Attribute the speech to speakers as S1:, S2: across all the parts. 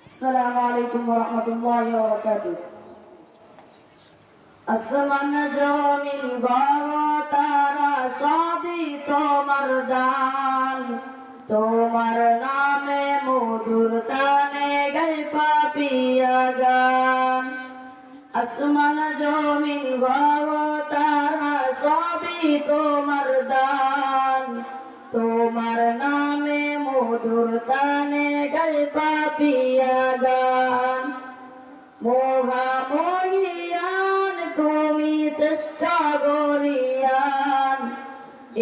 S1: আসসালামু আলাইকুম ওয়া রাহমাতুল্লাহি ওয়া বারাকাতুহু। আসমান জমিন গ্রহ তারা সবই তোমার দান, তোমার নামে মধুর তানে গায় পাপিয়া গান। আসমান জমিন গ্রহ তারা সবই তোমার দান, তোমার নামে মধুর তানে গায় পাপিয়া গান। মহামহিয়ান তুমি শ্রেষ্ঠ গরিয়ান,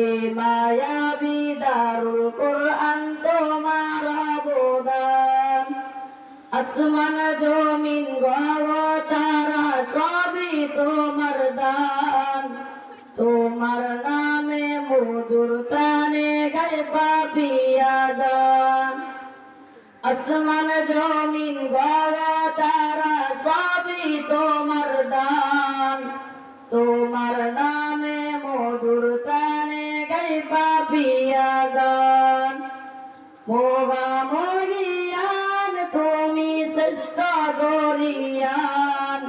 S1: এ মায়াবী দারুল কুরআন তোমার অবদান। আসমান জমিন গ্রহ তারা সবই তোমার দান, তোমার নামে মধুর তানে গায় পাপিয়া গান। আসমান জমিন গ্রহ তারা সবই তোমার দান, তোমার নামে মধুর তানে গায় পাপিয়া গান। মহামহিয়ান তুমি শ্রেষ্ঠ গরিয়ান,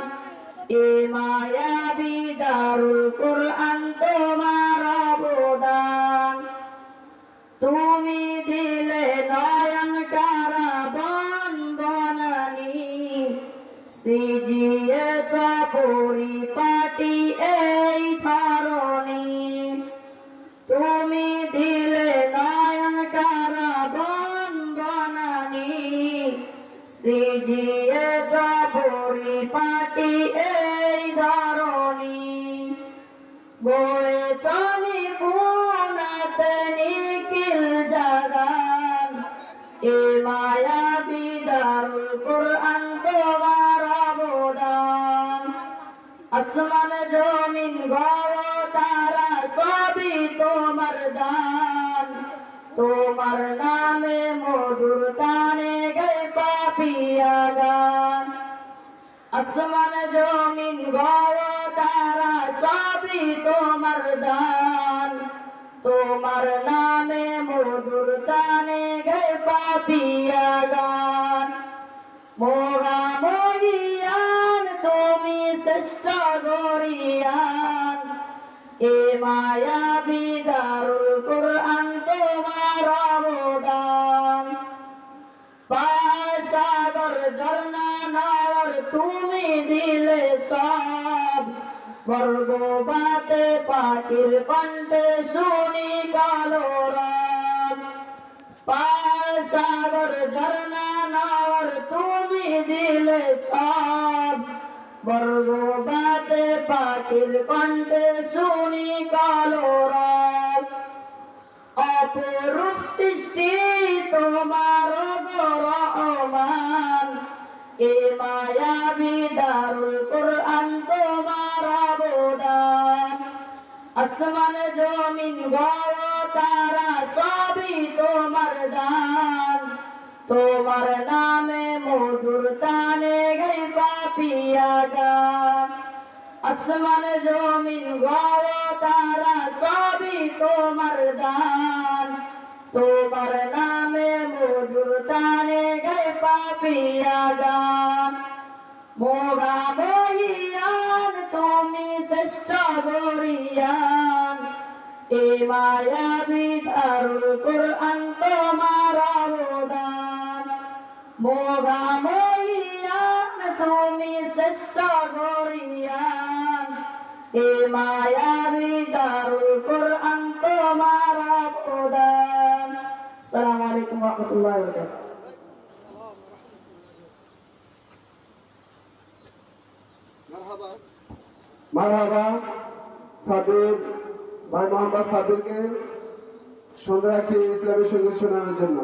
S1: এ মায়াবী দারুল কুরআন তোমার অবদান। তুমি দিলে নয়ন কারাবন বনানি, সৃজিয়েছ পরিপাটি এই ধরণী। তুমি দিলে নয়ন কারাবন বনানি, সৃজিয়েছ পরিপাটি এই ধরণী। বয়েছ নিপুণাতে নিখিল জাগান, এ মায়াবী দারুল কুরআন তোমার অবদান। আসমান জমিন গ্রহ তারা সবই তোমার দান, তোমার নামে মধুর তানে গায় পাপিয়া গান। আসমান জমিন গ্রহ তারা সবই তোমার দান, তোমার নামে মধুর তানে গায় পাপিয়া গান। মহামহিয়ান তুমি শ্রেষ্ঠ গরিয়ান, এ মায়াবী দারুল কুরআন তোমার অবদান। সাগর ঝর্ণা নাওয়ার তুমি দিলে সব, বর্গবাতে পাখির কণ্ঠে শুনি কলরব। সাগর ঝর্ণা নাওয়ার তুমি দিলে সব, বর্গবাতে পাখির কণ্ঠে শুনি কলরব। অপরূপ সৃষ্টি তোমার রহমান, এ মায়াবী দারুল কুরআন তোমার অবদান। আসমান জমিন গ্রহ তারা সবই তোমার দান, তোমার নামে মধুর তানে গায় পাপিয়া গান। আসমান জমিন গ্রহ তারা সবই তোমার দান, তোমার নামে মধুর তানে গায় পাপিয়া গান। মহামহিয়ান তুমি শ্রেষ্ঠ গরিয়ান, এ মায়াবী দারুল কুরআন তোমার অবদান। মহামহিয়ান তুমি শ্রেষ্ঠ গরিয়ান, এ মায়াবী দারুল কুরআন তোমার অবদান। আসসালামু আলাইকুম ওয়া রাহমাতুল্লাহি ওয়া বারাকাতুহু।
S2: মারহাবা সাবির ভাই মোহাম্মদ সাবিরকে সুন্দর একটি ইসলামী সঙ্গীত শোনানোর জন্য।